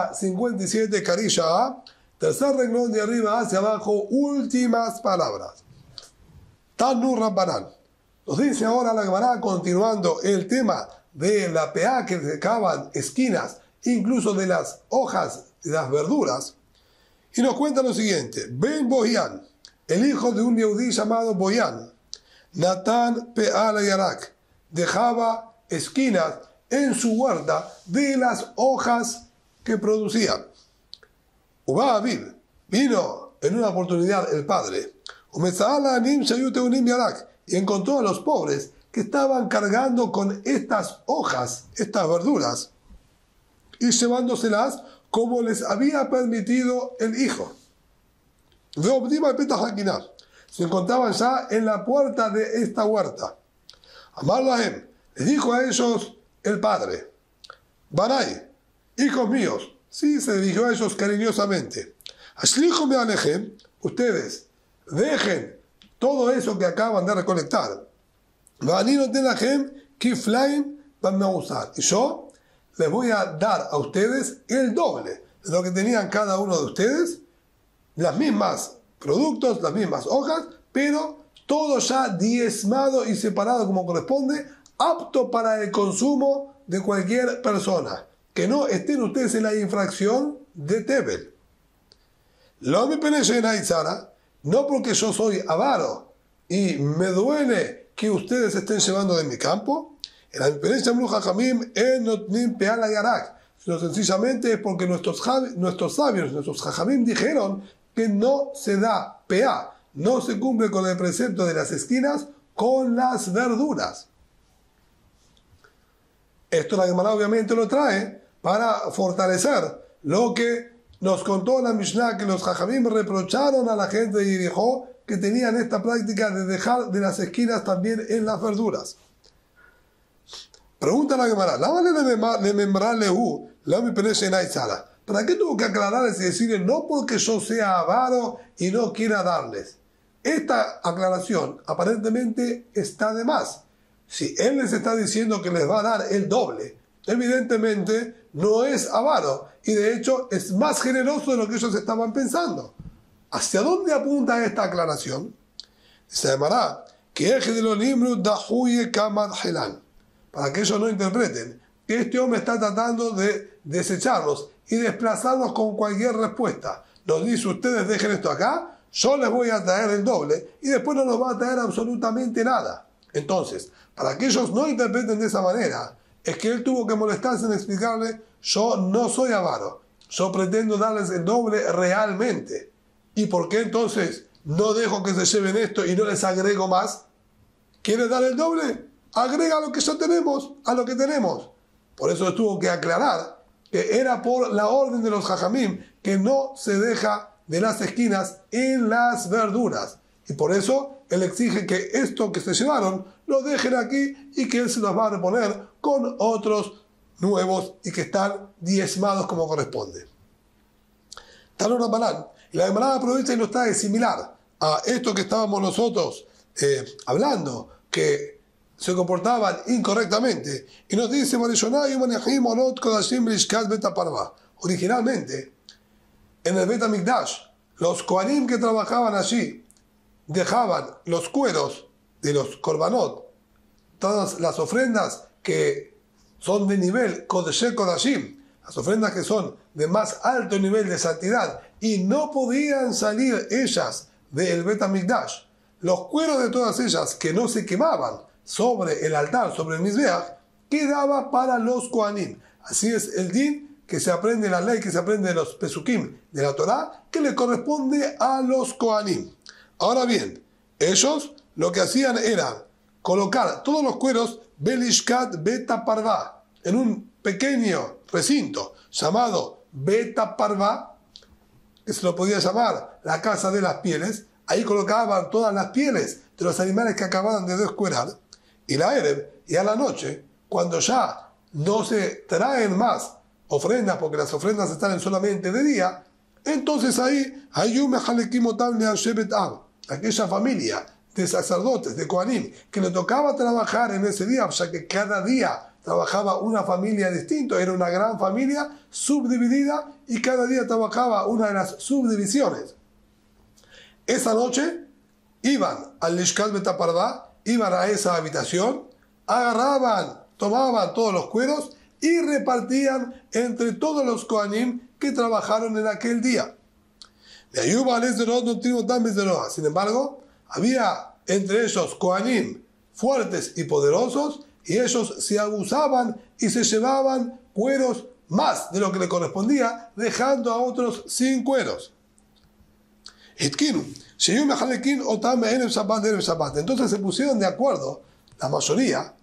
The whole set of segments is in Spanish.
página 57, Carisha A, tercer renglón de arriba hacia abajo, últimas palabras. Tanu Rabbanan. Nos dice ahora la Gemara, continuando el tema de la peá que secaban esquinas, incluso de las hojas de las verduras, y nos cuenta lo siguiente: Ben Boyan, el hijo de un Yehudí llamado Boyan, Natán Pe'al Yarak, dejaba esquinas en su huerta de las hojas que producían. Uba Aviv, vino en una oportunidad el padre, y encontró a los pobres que estaban cargando con estas hojas, estas verduras, y llevándoselas como les había permitido el hijo. Se encontraban ya en la puerta de esta huerta. Amar Lahem, les dijo a ellos el padre: Banay, hijos míos, sí, se dirigió a ellos cariñosamente, Ashlijo me alejem, ustedes dejen todo eso que acaban de recolectar. Y yo les voy a dar a ustedes el doble de lo que tenían cada uno de ustedes, las mismas productos, las mismas hojas, pero todo ya diezmado y separado como corresponde, apto para el consumo de cualquier persona. Que no estén ustedes en la infracción de Tebel. Lo me peneche no porque yo soy avaro y me duele que ustedes estén llevando de mi campo, sino sencillamente es porque nuestros sabios, nuestros jajamim dijeron que no se da peá, no se cumple con el precepto de las esquinas con las verduras. Esto la Gemara obviamente lo trae para fortalecer lo que nos contó la Mishnah, que los jajamim reprocharon a la gente de Jericó que tenían esta práctica de dejar de las esquinas también en las verduras. Pregunta la Gemara: ¿para qué tuvo que aclararles y decirles no porque yo sea avaro y no quiera darles? Esta aclaración aparentemente está de más. Si él les está diciendo que les va a dar el doble, evidentemente no es avaro y de hecho es más generoso de lo que ellos estaban pensando. ¿Hacia dónde apunta esta aclaración? Se llamará para que ellos no interpreten que este hombre está tratando de desecharlos y desplazarlos con cualquier respuesta. Nos dice: ustedes dejen esto acá, yo les voy a traer el doble y después no nos va a traer absolutamente nada. Entonces, para que ellos no interpreten de esa manera, es que él tuvo que molestarse en explicarle: yo no soy avaro, yo pretendo darles el doble realmente. ¿Y por qué entonces no dejo que se lleven esto y no les agrego más? ¿Quieres dar el doble? Agrega lo que ya tenemos a lo que tenemos. Por eso tuvo que aclarar que era por la orden de los jajamim que no se deja de las esquinas en las verduras. Y por eso él exige que esto que se llevaron lo dejen aquí y que él se los va a reponer con otros nuevos y que están diezmados como corresponde. Tal una banal. Y la Gemara aprovecha y nos trae similar a esto que estábamos nosotros hablando, que se comportaban incorrectamente. Y nos dice: originalmente, en el Bet HaMikdash, los Kohanim que trabajaban allí dejaban los cueros de los korbanot, todas las ofrendas que son de nivel Kodeshé Kodashim, las ofrendas que son de más alto nivel de santidad y no podían salir ellas del Bet HaMikdash. Los cueros de todas ellas que no se quemaban sobre el altar, sobre el Mizbeach, quedaba para los Kohanim. Así es el din que se aprende, la ley que se aprende de los Pesukim de la Torá, que le corresponde a los Kohanim. Ahora bien, ellos lo que hacían era colocar todos los cueros Belishkat Beta Parvá en un pequeño recinto llamado Beta Parvá, que se lo podía llamar la casa de las pieles. Ahí colocaban todas las pieles de los animales que acababan de descuerar. Y la Erev, y a la noche, cuando ya no se traen más ofrendas, porque las ofrendas están solamente de día, entonces ahí, aquella familia de sacerdotes, de Kohanim, que le tocaba trabajar en ese día, ya que cada día trabajaba una familia distinta, era una gran familia subdividida y cada día trabajaba una de las subdivisiones. Esa noche iban al Lishkat Bet HaParvá, iban a esa habitación, agarraban, tomaban todos los cueros y repartían entre todos los Kohanim que trabajaron en aquel día. Sin embargo, había entre ellos Kohanim fuertes y poderosos, y ellos se abusaban y se llevaban cueros más de lo que le correspondía, dejando a otros sin cueros. Entonces se pusieron de acuerdo, la mayoría,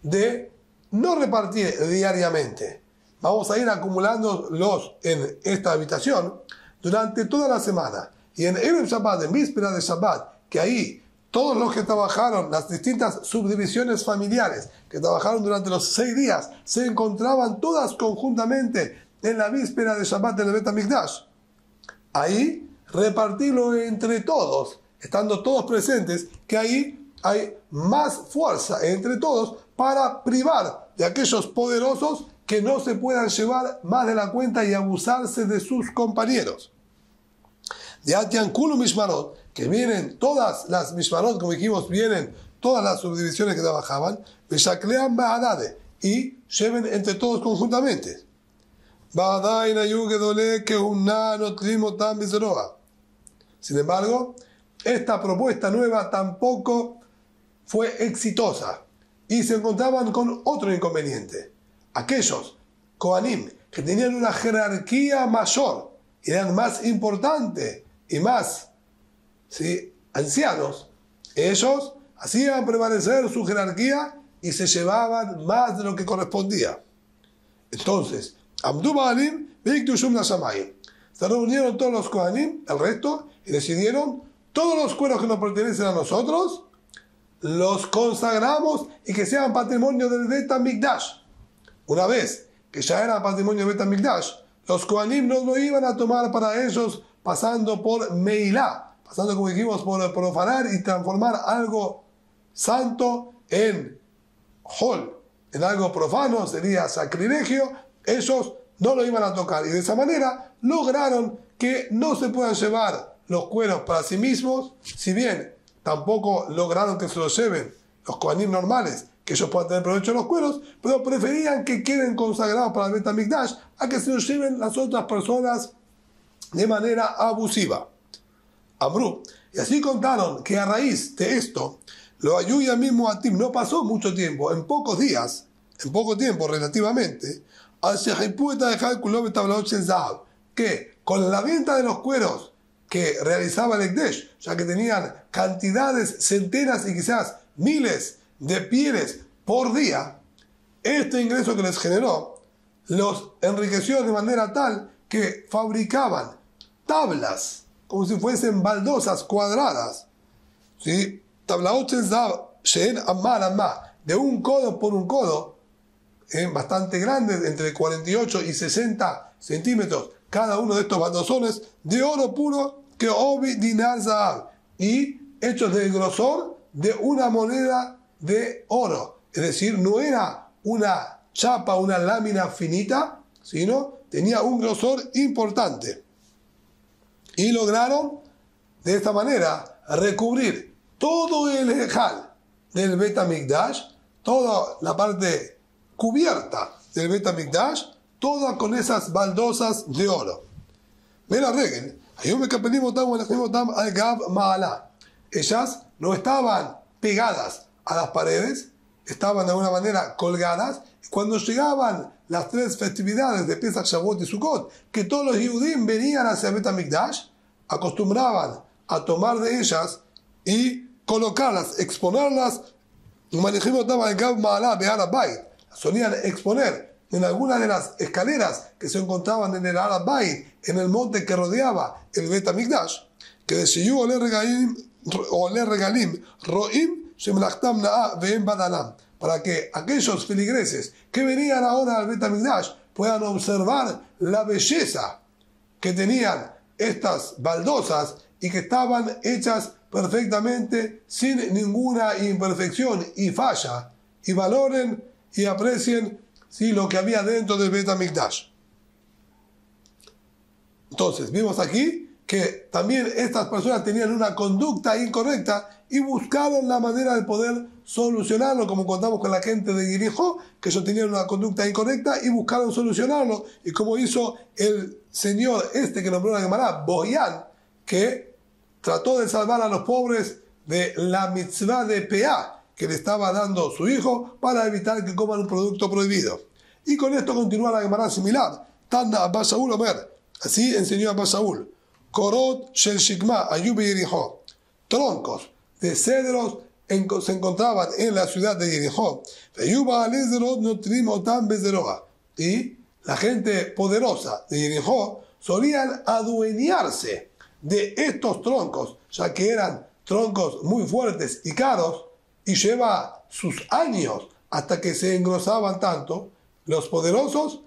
de no repartir diariamente. Vamos a ir acumulándolos en esta habitación durante toda la semana. Y en Erev Shabbat, en víspera de Shabbat, que ahí todos los que trabajaron, las distintas subdivisiones familiares que trabajaron durante los 6 días, se encontraban todas conjuntamente en la víspera de Shabbat del Bet HaMikdash. Ahí repartirlo entre todos, estando todos presentes, que ahí hay más fuerza entre todos para privar de aquellos poderosos que no se puedan llevar más de la cuenta y abusarse de sus compañeros. De Atian Kulu Mishmarot, que vienen todas las Mishmarot, como dijimos, vienen todas las subdivisiones que trabajaban, Beshaklean Bahadade, y lleven entre todos conjuntamente. Sin embargo, esta propuesta nueva tampoco fue exitosa y se encontraban con otro inconveniente. Aquellos Kohanim que tenían una jerarquía mayor, eran más importantes y más ancianos, ellos hacían prevalecer su jerarquía y se llevaban más de lo que correspondía. Entonces, Amdu Baalim Beiktushum Nashamayim. Se reunieron todos los Kohanim, el resto, y decidieron: todos los cueros que nos pertenecen a nosotros, los consagramos y que sean patrimonio del Bet HaMikdash. Una vez que ya era patrimonio del Bet HaMikdash, los Kohanim no lo iban a tomar para ellos pasando por Meilá, pasando, como dijimos, por profanar y transformar algo santo en Hol, en algo profano, sería sacrilegio. Ellos no lo iban a tocar y de esa manera lograron que no se puedan llevar los cueros para sí mismos, si bien tampoco lograron que se los lleven los Kohanim normales, que ellos puedan tener provecho de los cueros, pero preferían que queden consagrados para el Bet HaMikdash a que se los lleven las otras personas de manera abusiva. Amru, y así contaron que a raíz de esto, lo ayuya mismo a Tim, no pasó mucho tiempo, en pocos días, en poco tiempo relativamente, que con la venta de los cueros que realizaba el Ekdesh, ya que tenían cantidades, centenas y quizás miles de pieles por día, este ingreso que les generó los enriqueció de manera tal que fabricaban tablas como si fuesen baldosas cuadradas, ¿sí? De un codo por un codo, bastante grandes, entre 48 y 60 centímetros cada uno de estos baldosones, de oro puro, que obi dinar zahab, y hechos del grosor de una moneda de oro. Es decir, no era una chapa, una lámina finita, sino tenía un grosor importante. Y lograron de esta manera recubrir todo el ejal del Bet HaMikdash, toda la parte cubierta del Bet HaMikdash, toda con esas baldosas de oro. Mira, Regel, ellas no estaban pegadas a las paredes, estaban de alguna manera colgadas. Cuando llegaban las 3 festividades de Pesach, Shavuot y Sukkot, que todos los Yehudim venían hacia Bet HaMikdash, acostumbraban a tomar de ellas y colocarlas, exponerlas, solían exponer en algunas de las escaleras que se encontraban en el Har HaBayit, en el monte que rodeaba el Bet HaMikdash, que de Shiyu Ole Regalim Roim Shemlachtam Na'a Ve'em Badalam, para que aquellos feligreses que venían ahora al Bet HaMikdash puedan observar la belleza que tenían estas baldosas y que estaban hechas perfectamente sin ninguna imperfección y falla, y valoren y aprecien ¿sí? lo que había dentro del Bet HaMikdash. Entonces, vimos aquí que también estas personas tenían una conducta incorrecta y buscaron la manera de poder solucionarlo, como contamos con la gente de Jericó, que ellos tenían una conducta incorrecta y buscaron solucionarlo, y como hizo el señor que nombró la Gemara, Boyan, que trató de salvar a los pobres de la mitzvah de Peá que le estaba dando su hijo para evitar que coman un producto prohibido. Y con esto continúa la Gemara similar. Tanda Abba Shaul Omer, así enseñó Abba Shaul, Korot Shel Shikma Ayub Jericó, troncos de cedros se encontraban en la ciudad de Jericó, y la gente poderosa de Jericó solían adueñarse de estos troncos, ya que eran troncos muy fuertes y caros, y lleva sus años hasta que se engrosaban tanto. Los poderosos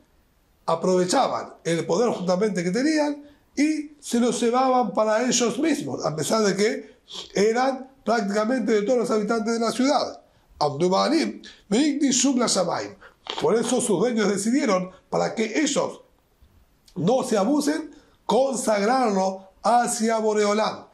aprovechaban el poder justamente que tenían y se los llevaban para ellos mismos, a pesar de que eran prácticamente de todos los habitantes de la ciudad. Por eso sus dueños decidieron, para que ellos no se abusen, consagrarlo hacia Boreolam.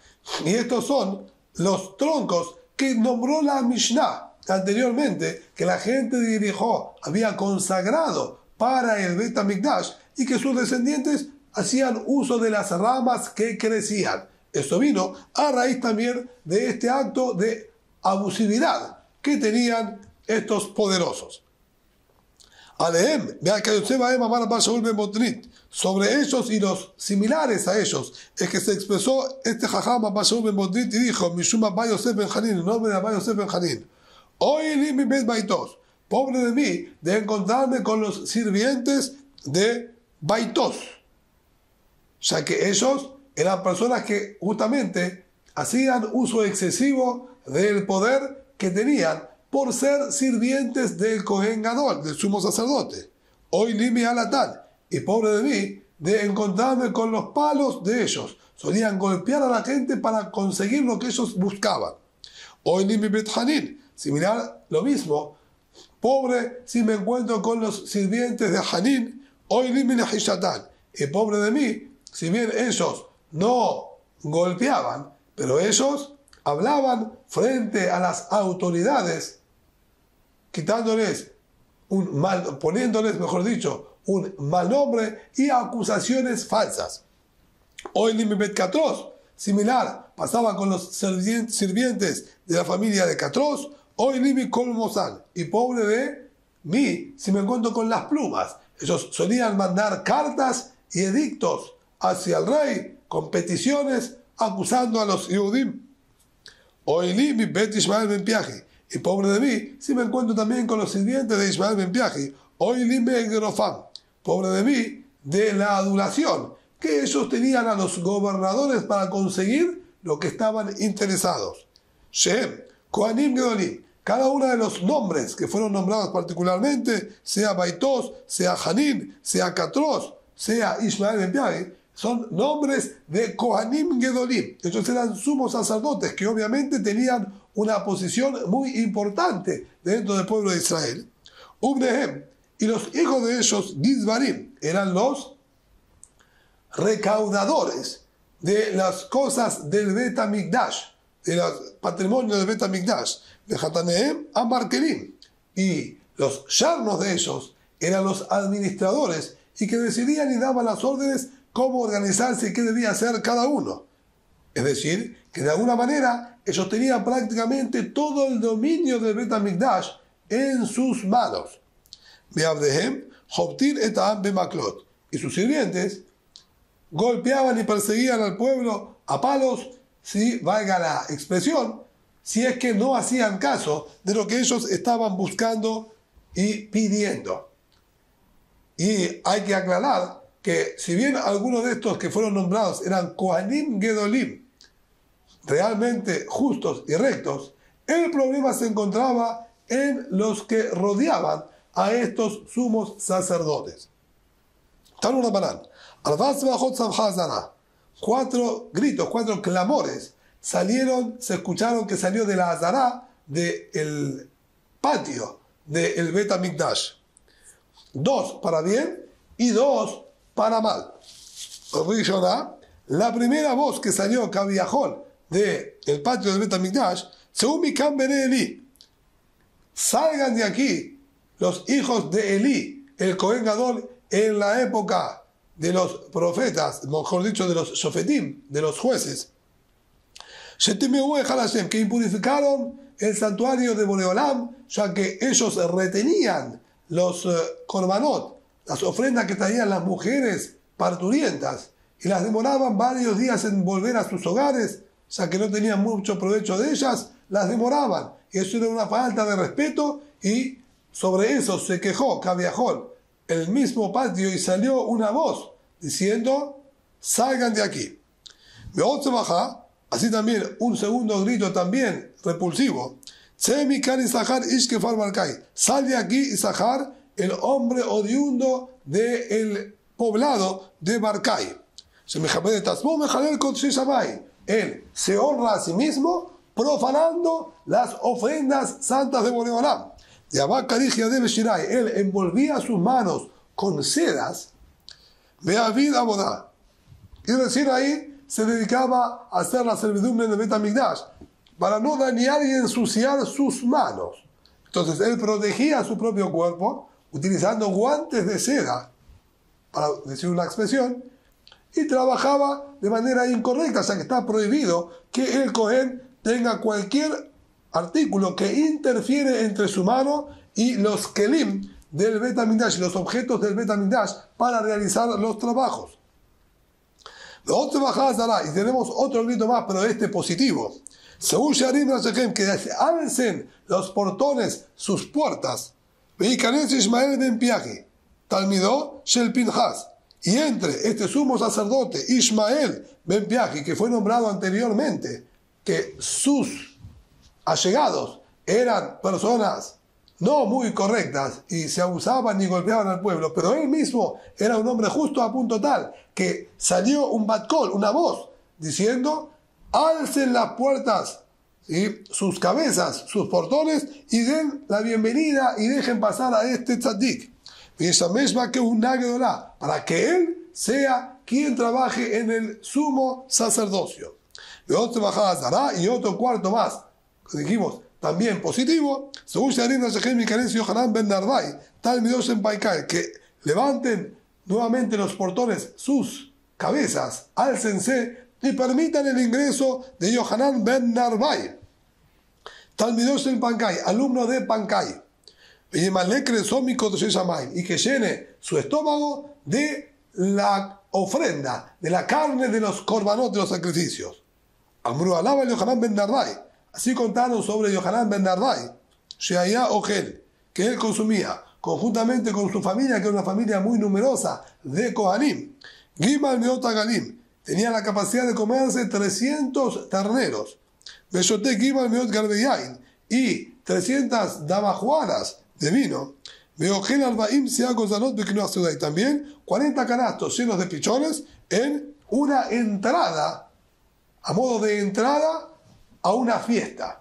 Y estos son los troncos que nombró la Mishnah anteriormente, que la gente de Jericó había consagrado para el Bet HaMikdash y que sus descendientes hacían uso de las ramas que crecían. Esto vino a raíz también de este acto de abusividad que tenían estos poderosos. Aleem, vea que sobre ellos y los similares a ellos es que se expresó este jajam Abba Shaul ben Botrit y dijo: Mishum Abba Yosef ben Hanin, el nombre de Abba Yosef ben Hanin. Hoy li mi bet baitos, pobre de mí de encontrarme con los sirvientes de baitos, ya que ellos eran personas que justamente hacían uso excesivo del poder que tenían por ser sirvientes del Kohen Gadol, del sumo sacerdote. Hoy limi alatán, y pobre de mí de encontrarme con los palos de ellos. Solían golpear a la gente para conseguir lo que ellos buscaban. Hoy limi bet Hanin, similar lo mismo. Pobre si me encuentro con los sirvientes de Hanin. Hoy limi lehishatán, y pobre de mí si bien ellos no golpeaban, pero ellos hablaban frente a las autoridades, poniéndoles, mejor dicho, un mal nombre y acusaciones falsas. Hoy Limibet Catros, similar, pasaba con los sirvientes de la familia de Catros. Hoy Limi Colmozán, y pobre de mí si me encuentro con las plumas. Ellos solían mandar cartas y edictos hacia el rey con peticiones acusando a los Yehudim. Hoy Limi Bet Ishmael Ben Piaji, y pobre de mí si me encuentro también con los sirvientes de Ishmael Ben Piaji. Hoy Limi Gerofam, pobre de mí de la adulación que ellos tenían a los gobernadores para conseguir lo que estaban interesados. Shem, Kohanim Gedolim, cada uno de los nombres que fueron nombrados particularmente, sea Baitos, sea Hanin, sea Catros, sea Ishmael Ben Piaji, son nombres de Kohanim Gedolim. Ellos eran sumos sacerdotes que obviamente tenían una posición muy importante dentro del pueblo de Israel. Ubnehem, y los hijos de ellos, Gizbarim, eran los recaudadores de las cosas del Bet HaMikdash, de los patrimonios del Bet HaMikdash, de Hatanehem a Markelim. Y los yernos de ellos eran los administradores y que decidían y daban las órdenes cómo organizarse y qué debía hacer cada uno. Es decir, que de alguna manera ellos tenían prácticamente todo el dominio del Bet HaMikdash en sus manos. Y sus sirvientes golpeaban y perseguían al pueblo a palos, si valga la expresión, si es que no hacían caso de lo que ellos estaban buscando y pidiendo. Y hay que aclarar que si bien algunos de estos que fueron nombrados eran Kohanim Gedolim, realmente justos y rectos, el problema se encontraba en los que rodeaban a estos sumos sacerdotes. Cuatro gritos, cuatro clamores se escucharon que salió de la Azará, del patio del Bet HaMikdash. 2 para bien y 2 para mal. Rishonah, la primera voz que salió Kaviahol del patio del Bet HaMikdash, según Mikam Bene Eli, salgan de aquí los hijos de Eli, el Cohen Gadol, en la época de los profetas, mejor dicho, de los shofetim, de los jueces, que impurificaron el santuario de Boreolam, ya que ellos retenían los korbanot, las ofrendas que traían las mujeres parturientas, y las demoraban varios días en volver a sus hogares, ya que no tenían mucho provecho de ellas, las demoraban, y eso era una falta de respeto, y sobre eso se quejó Kaviahol, el mismo patio, y salió una voz diciendo: salgan de aquí. Se baja, así también un segundo grito también repulsivo: sal de aquí, Isahar, el hombre oriundo del poblado de Barcay. Él se honra a sí mismo profanando las ofrendas santas de Boreolam. Él envolvía sus manos con sedas, Beavid Abodá, y recién ahí se dedicaba a hacer la servidumbre de Bet HaMikdash para no dañar y ensuciar sus manos. Entonces él protegía su propio cuerpo utilizando guantes de seda, para decir una expresión, y trabajaba de manera incorrecta, o sea que está prohibido que el Cohen tenga cualquier artículo que interfiere entre su mano y los kelim del Bet HaMikdash, los objetos del Bet HaMikdash, para realizar los trabajos. Y tenemos otro grito más, pero este positivo. Según Sharim Rasechem, que alcen los portones sus puertas, Veikanes Ishmael ben Piaji, Talmidó Shel Pinhas, y entre este sumo sacerdote Ishmael ben Piaji, que fue nombrado anteriormente, que sus allegados eran personas no muy correctas y se abusaban y golpeaban al pueblo, pero él mismo era un hombre justo a punto tal que salió un bat-kol, una voz, diciendo: alcen las puertas, ¿sí?, sus cabezas, sus portones, y den la bienvenida y dejen pasar a este tzaddik. Y esa misma que un nagedolá, para que él sea quien trabaje en el sumo sacerdocio. Y otro bajada y otro cuarto más, que dijimos también positivo, según Sharim Rasechem y Kanes Yohanan ben Nardai, tal Midos en Paikal, que levanten nuevamente los portones, sus cabezas, álcense y permitan el ingreso de Yohanan ben Nardai, tal Midos en Pankay, alumno de Pankay, y que llene su estómago de la ofrenda, de la carne de los korbanot, de los sacrificios. Amru alaba Yohanan ben Nardai. Así contaron sobre Yohanan ben Nardai, Sheaya Ogel, que él consumía conjuntamente con su familia, que era una familia muy numerosa de Kohanim. Gimal Meot Galim, tenía la capacidad de comerse 300 terneros. Beshote Gimal Meot Garbeyain, y 300 damajuanas de vino. Beogel Albaim Siago Zanot Bekinoach Sudai, y también 40 canastos llenos de pichones en una entrada, a modo de entrada a una fiesta.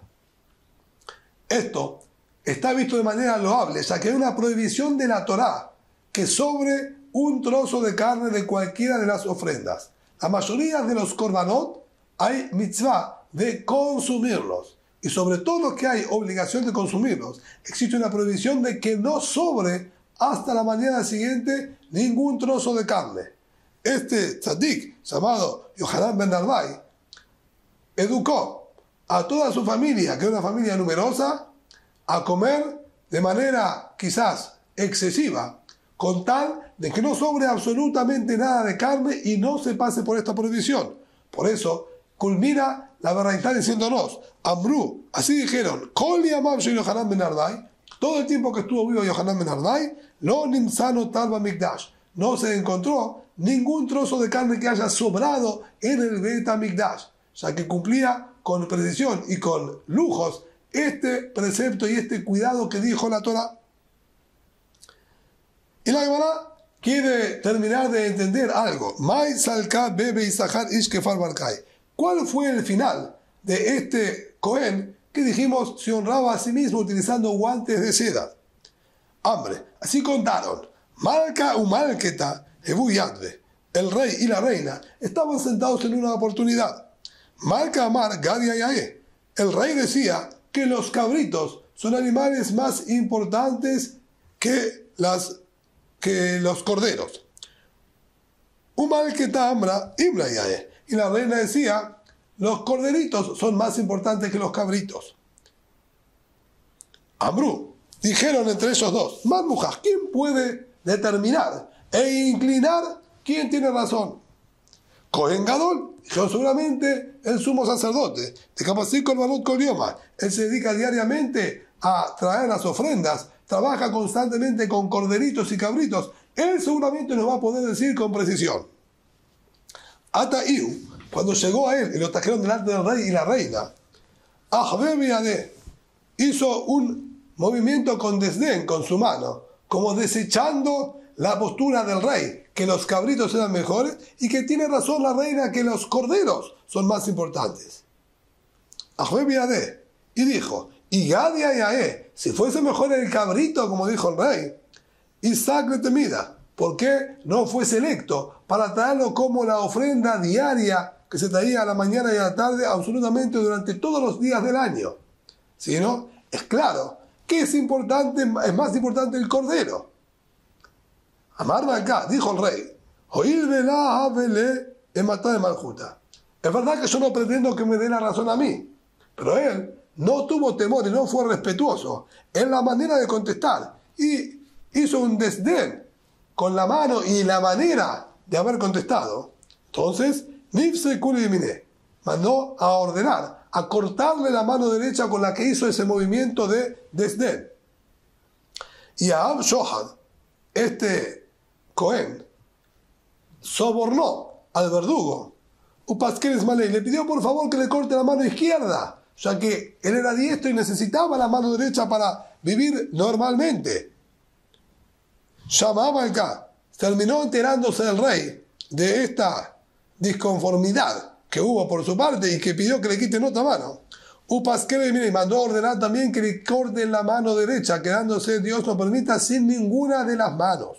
Esto está visto de manera loable, ya que hay una prohibición de la Torá que sobre un trozo de carne de cualquiera de las ofrendas. La mayoría de los korbanot hay mitzvah de consumirlos, y sobre todo los que hay obligación de consumirlos, existe una prohibición de que no sobre hasta la mañana siguiente ningún trozo de carne. Este tzaddik llamado Yohanan ben Nardai educó a toda su familia, que es una familia numerosa, a comer de manera quizás excesiva, con tal de que no sobre absolutamente nada de carne y no se pase por esta prohibición. Por eso culmina la verdad diciéndonos: Amru, así dijeron, Kol Yamav Shel Yohanan ben Nardai, todo el tiempo que estuvo vivo Yohanan ben Nardai, Lo Nimsano Talba Mikdash, no se encontró ningún trozo de carne que haya sobrado en el Bet HaMikdash, ya que cumplía con precisión y con lujos este precepto y este cuidado que dijo la Torah. Y la Gemara quiere terminar de entender algo. ¿Cuál fue el final de este Cohen que dijimos se honraba a sí mismo utilizando guantes de seda? hambre. Así contaron. Malca u Malketa, Ebu Yadve, el rey y la reina, estaban sentados en una oportunidad. Malca Amar Gadia Yae. El rey decía que los cabritos son animales más importantes que los corderos. Umalketa Amra Imra Yae. Y la reina decía, los corderitos son más importantes que los cabritos. Amru, dijeron entre ellos dos, Marmujas, ¿quién puede determinar e inclinar quién tiene razón? Cohen Gadol, dijeron seguramente el sumo sacerdote, de Capacit con Barut Colioma. Él se dedica diariamente a traer las ofrendas, trabaja constantemente con corderitos y cabritos. Él seguramente nos va a poder decir con precisión. Ataiu, cuando llegó a él y lo trajeron delante del rey y la reina, Ahbe hizo un movimiento con desdén con su mano, como desechando la postura del rey, que los cabritos eran mejores y que tiene razón la reina que los corderos son más importantes. Ahbe y dijo, y Gadia Yae, si fuese mejor el cabrito, como dijo el rey, Isaac le temida, ¿por qué no fue selecto para traerlo como la ofrenda diaria que se traía a la mañana y a la tarde absolutamente durante todos los días del año? Si no, es claro que es más importante el cordero. Amar acá, dijo el rey, oír velá abele en matar de Maljuta. Es verdad que yo no pretendo que me dé la razón a mí, pero él no tuvo temor y no fue respetuoso en la manera de contestar y hizo un desdén con la mano y la manera de haber contestado. Entonces, Nifse Kulimine mandó a ordenar, a cortarle la mano derecha con la que hizo ese movimiento de desdén. Y a Ab Shohan, este Cohen, sobornó al verdugo, Upasqueres Malay, le pidió por favor que le corte la mano izquierda, ya que él era diestro y necesitaba la mano derecha para vivir normalmente. Llamaba acá, terminó enterándose del rey de esta disconformidad que hubo por su parte y que pidió que le quiten otra mano. Upasqueres y mandó a ordenar también que le corten la mano derecha, quedándose, Dios lo permita, sin ninguna de las manos.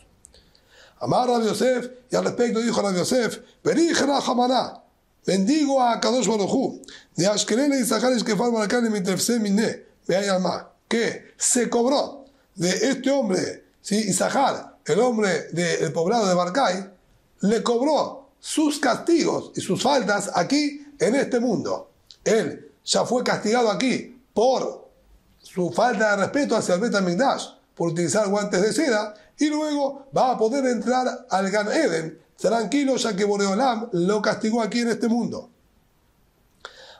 Amar a Yosef, y al respecto dijo a Yosef, Berija Hamaná, bendigo a Kadosh Baruj Hu, de Ashkelele y Zaharis que falman acá en mi tercer miné, que se cobró de este hombre, ¿sí? Isahar, el hombre del poblado de Barcay, le cobró sus castigos y sus faltas aquí en este mundo. Él ya fue castigado aquí por su falta de respeto hacia el Bet HaMikdash, por utilizar guantes de seda, y luego va a poder entrar al Gan Eden tranquilo, ya que Boreolam lo castigó aquí en este mundo.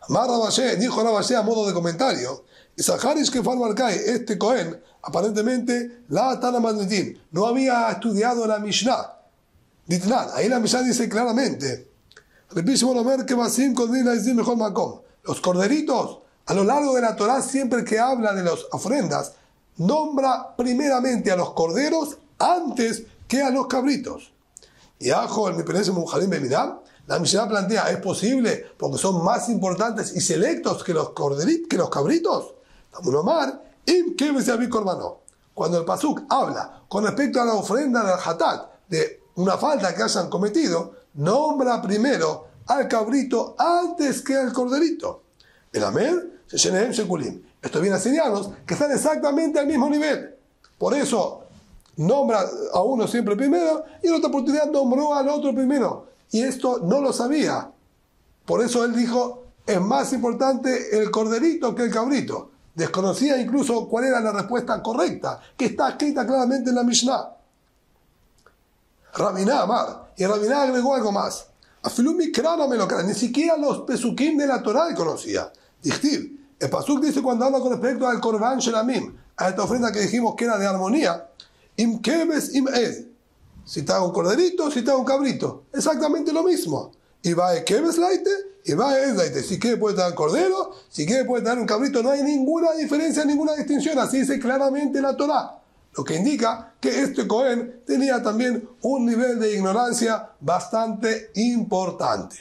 Amar Rabashé, dijo Rabashé a modo de comentario, Zaharis que fue al Barcay, este Cohen, aparentemente, la Tana Magnetín, no había estudiado la Mishnah. Ditnan, ahí la Mishnah dice claramente, los corderitos, a lo largo de la Torá, siempre que habla de las ofrendas, nombra primeramente a los corderos antes que a los cabritos. Y ajo, en mi experiencia Mujalim Beminam, la Mishnah plantea, ¿es posible porque son más importantes y selectos que los cabritos? Cuando el Pasuk habla con respecto a la ofrenda del Hatat, de una falta que hayan cometido, nombra primero al cabrito antes que al corderito. El Amén, esto viene a enseñarnos que están exactamente al mismo nivel. Por eso nombra a uno siempre primero y en otra oportunidad nombró al otro primero. Y esto no lo sabía. Por eso él dijo, es más importante el corderito que el cabrito. Desconocía incluso cuál era la respuesta correcta, que está escrita claramente en la Mishnah. Rabiná Amar, y Rabiná agregó algo más. Afilumi Krana me lo cree, ni siquiera los pesukim de la Torá conocía. Dichtiv, el pasuk dice cuando habla con respecto al Korban Shelamim, a esta ofrenda que dijimos que era de armonía, Im Kebes Im Ed, si te hago un corderito, si te hago un cabrito, exactamente lo mismo. Y va a Kebes Laite, y va a Ed Laite. Si quiere puede dar cordero, si quiere puede dar un cabrito, no hay ninguna diferencia, ninguna distinción, así dice claramente la Torá. Lo que indica que este Cohen tenía también un nivel de ignorancia bastante importante.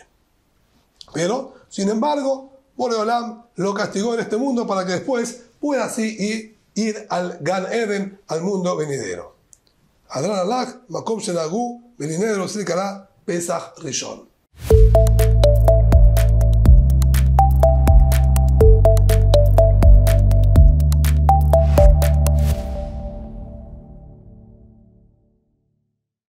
Pero, sin embargo, Boreolam lo castigó en este mundo para que después pueda así ir ir al Gan Eden, al mundo venidero. Adran Alach, Makom Shenagu, venidero Srikara, Pesach Rishon.